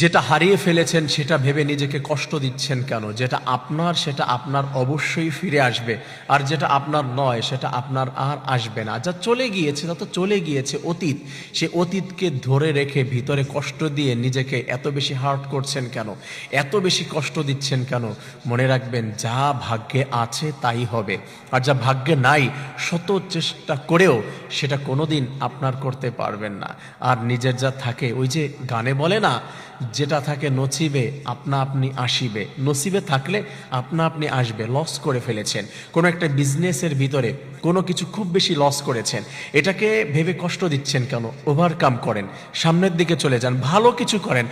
যেটা হারিয়ে ফেলেছেন সেটা ভেবে নিজেকে কষ্ট দিচ্ছেন কেন? যেটা আপনার সেটা আপনার অবশ্যই ফিরে আসবে, আর যেটা আপনার নয় সেটা আপনার আর আসবে না। যা চলে গিয়েছে তা তো চলে গিয়েছে, অতীত। সে অতীতকে ধরে রেখে ভিতরে কষ্ট দিয়ে নিজেকে এত বেশি হার্ট করছেন কেন? এত বেশি কষ্ট দিচ্ছেন কেন? মনে রাখবেন, যা ভাগ্যে আছে তাই হবে, আর যা ভাগ্যে নাই শত চেষ্টা করেও সেটা কোনোদিন আপনার করতে পারবেন না। আর নিজের যা থাকে, ওই যে গানে বলে না, যেটা থাকে নসিবে আপনা আপনি আসিবে। নসিবে থাকলে আপনা আপনি আসবে। লস করে ফেলেছেন কোনো একটা বিজনেসের ভিতরে, কোনো কিছু খুব বেশি লস করেছেন, এটাকে ভেবে কষ্ট দিচ্ছেন কেন? ওভারকাম করেন, সামনের দিকে চলে যান, ভালো কিছু করেন।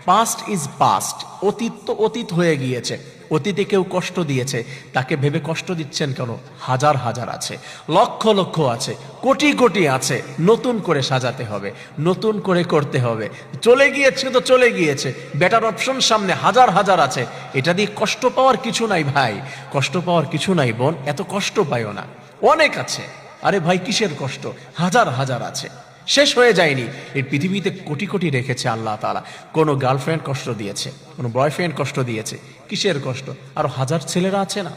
পাস্ট ইজ পাস্ট, অতীত তো অতীত হয়ে গিয়েছে। অতীতে কেউ কষ্ট দিয়েছে, তাকে ভেবে কষ্ট দিচ্ছেন কেন? হাজার হাজার আছে, লক্ষ লক্ষ আছে, কোটি কোটি আছে। নতুন করে সাজাতে হবে, নতুন করে করতে হবে। চলে গিয়েছে তো চলে গিয়েছে, বেটার অপশন সামনে হাজার হাজার আছে। এটা দিয়ে কষ্ট পাওয়ার কিছু নাই ভাই, কষ্ট পাওয়ার কিছু নাই বোন, এত কষ্ট পাইও না, অনেক আছে। আরে ভাই কিসের কষ্ট? হাজার হাজার আছে, শেষ হয়ে যায়নি। এই পৃথিবীতে কোটি কোটি রেখেছে আল্লাহ তাআলা। কোনো গার্লফ্রেন্ড কষ্ট দিয়েছে, কোনো বয়ফ্রেন্ড কষ্ট দিয়েছে, কিসের কষ্ট? আরো হাজার ছেলেরা আছে না,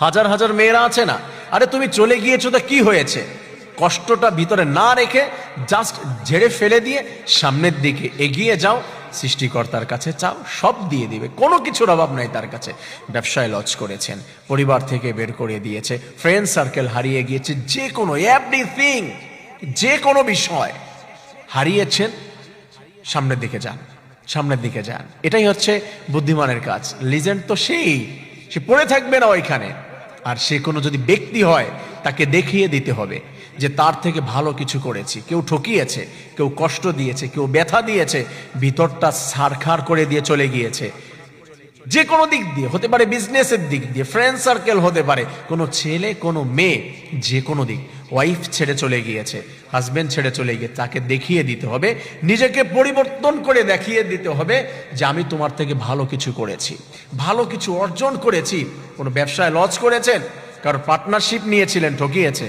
হাজার হাজার মেয়েরা আছে না। আরে তুমি চলে গিয়েছো তো কি হয়েছে? কষ্টটা ভিতরে না রেখে জাস্ট ঝেড়ে ফেলে দিয়ে সামনের দিকে এগিয়ে যাও, সৃষ্টিকর্তার কাছে চাও, সব দিয়ে দিবে, কোনো কিছুর অভাব নাই তার কাছে। ব্যবসায় লস করেছেন, পরিবার থেকে বের করে দিয়েছে, ফ্রেন্ড সার্কেল হারিয়ে গিয়েছে, যে কোনো এভরিথিং, যে কোনো বিষয় হারিয়েছেন, সামনের দিকে যান, সামনের দিকে যান। এটাই হচ্ছে বুদ্ধিমানের কাজ। লিজেন্ড তো সে পড়ে থাকবে না ওইখানে। আর সে কোনো যদি ব্যক্তি হয়, তাকে দেখিয়ে দিতে হবে যে তার থেকে ভালো কিছু করেছি। কেউ ঠকিয়েছে, কেউ কষ্ট দিয়েছে, কেউ ব্যথা দিয়েছে, ভিতরটা ছারখার করে দিয়ে চলে গিয়েছে। যে কোনো দিক দিয়ে হতে পারে, বিজনেসের দিক দিয়ে, ফ্রেন্ড সার্কেল হতে পারে, কোনো ছেলে কোনো মেয়ে, যে কোনো দিক। ওয়াইফ ছেড়ে চলে গিয়েছে, হাজবেন্ড ছেড়ে চলে গিয়ে, তাকে দেখিয়ে দিতে হবে, নিজেকে পরিবর্তন করে দেখিয়ে দিতে হবে যে আমি তোমার থেকে ভালো কিছু করেছি, ভালো কিছু অর্জন করেছি। কোনো ব্যবসায় লস করেছেন, কারো পার্টনারশিপ নিয়েছিলেন, ঠকিয়েছে,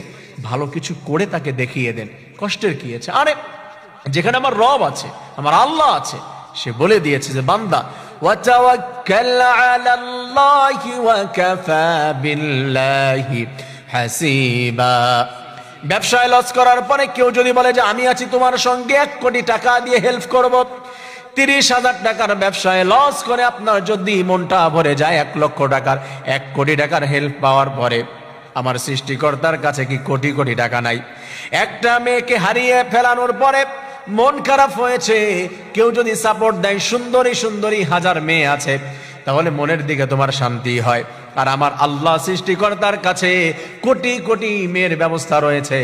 ভালো কিছু করে তাকে দেখিয়ে দেন। কষ্টের কি আছে? আরে যেখানে আমার রব আছে, আমার আল্লাহ আছে, সে বলে দিয়েছে যে বান্দা, ওয়াতাওয়াক্কাল আলাল্লাহি ওয়া কাফা বিল্লাহি হাসিবা। ব্যবসায় লস করার পরে কেউ যদি বলে যে আমি আছি তোমার সঙ্গে, 1 কোটি টাকা দিয়ে হেল্প করব, 30,000 টাকার ব্যবসায় লস করে আপনার যদি মনটা ভরে যায় 1 লক্ষ টাকার, 1 কোটি টাকার হেল্প পাওয়ার পরে, আমার সৃষ্টিকর্তার কাছে কি কোটি কোটি টাকা নাই? একটা মেয়েকে হারিয়ে ফেলানোর পরে মন খারাপ হয়েছে, কেউ যদি সাপোর্ট দেয়, সুন্দরী সুন্দরী হাজার মেয়ে আছে, তাহলে মনের দিকে তোমার শান্তি হয়। আর আমার আল্লাহ সৃষ্টিকর্তার কাছে কোটি কোটি মেয়ের ব্যবস্থা রয়েছে।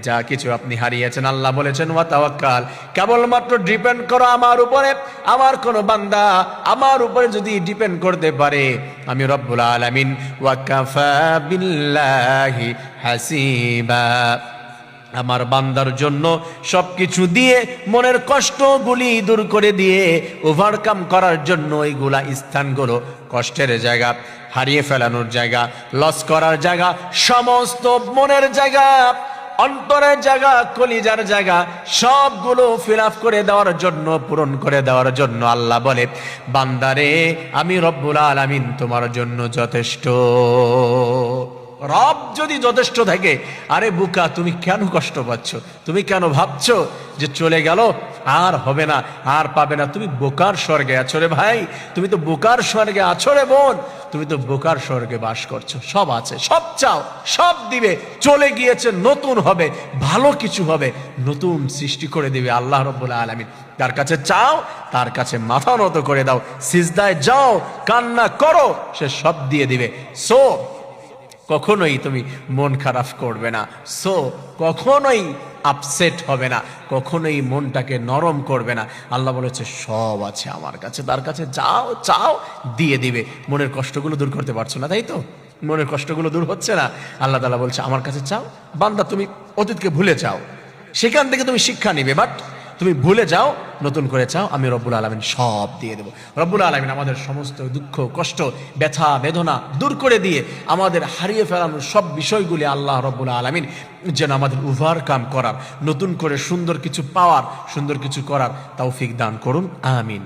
যা কিছু আপনি হারিয়েছেন, আল্লাহ বলেছেন ওয়া তাওয়াক্কাল, কেবলমাত্র ডিপেন্ড করো আমার উপরে। আমার কোন বান্দা আমার উপরে যদি ডিপেন্ড করতে পারে, আমি রব্বুল আলামিন ওয়া কাফা বিল্লাহি হাসিবা, আমার বান্দার জন্য সবকিছু দিয়ে, মনের কষ্টগুলি দূর করে দিয়ে, ওভারকাম করার জন্য এইগুলা স্থানগুলো, কষ্টের জায়গা, হারিয়ে ফেলানোর জায়গা, লস করার জায়গা, সমস্ত মনের জায়গা, অন্তরের জায়গা, কলিজার জায়গা, সবগুলো ফিল আপ করে দেওয়ার জন্য, পূরণ করে দেওয়ার জন্য আল্লাহ বলে, বান্দারে আমি রব্বুল আলামিন তোমার জন্য যথেষ্ট। রব যদি যথেষ্ট থাকে, আরে বুকা তুমি কেন কষ্ট পাচ্ছ? তুমি কেন ভাবছো যে চলে গেল আর হবে না, আর পাবে না? তুমি বোকার স্বর্গে আছো রে ভাই, তুমি তো বোকার স্বর্গে আছো রে বোন, তুমি তো বোকার স্বর্গে বাস করছো। সব আছে, সব চাও, সব দিবে। চলে গিয়েছে, নতুন হবে, ভালো কিছু হবে, নতুন সৃষ্টি করে দিবে আল্লাহ রাব্বুল আলামিন। তার কাছে চাও, তার কাছে মাথা নত করে দাও, সিজদায় যাও, কান্না করো, সে সব দিয়ে দিবে। সো কখনোই তুমি মন খারাপ করবে না, সো কখনোই আপসেট হবে না, কখনোই মনটাকে নরম করবে না। আল্লাহ বলেছে সব আছে আমার কাছে, তার কাছে যাও, চাও, দিয়ে দিবে। মনের কষ্টগুলো দূর করতে পারছো না, তাই তো? মনের কষ্টগুলো দূর হচ্ছে না, আল্লাহ তাআলা বলছে আমার কাছে চাও। বান্দা তুমি অতীতকে ভুলে যাও, সেখান থেকে তুমি শিক্ষা নিবে, বাট তুমি ভুলে যাও, নতুন করে চাও, আমি রব্বুল আলামিন সব দিয়ে দেবো। রব্বুল আলামিন আমাদের সমস্ত দুঃখ, কষ্ট, ব্যথা, বেদনা দূর করে দিয়ে আমাদের হারিয়ে ফেলানোর সব বিষয়গুলি আল্লাহ রব্বুল আলামিন যেন আমাদের ওভারকাম করার, নতুন করে সুন্দর কিছু পাওয়ার, সুন্দর কিছু করার তৌফিক দান করুন, আমিন।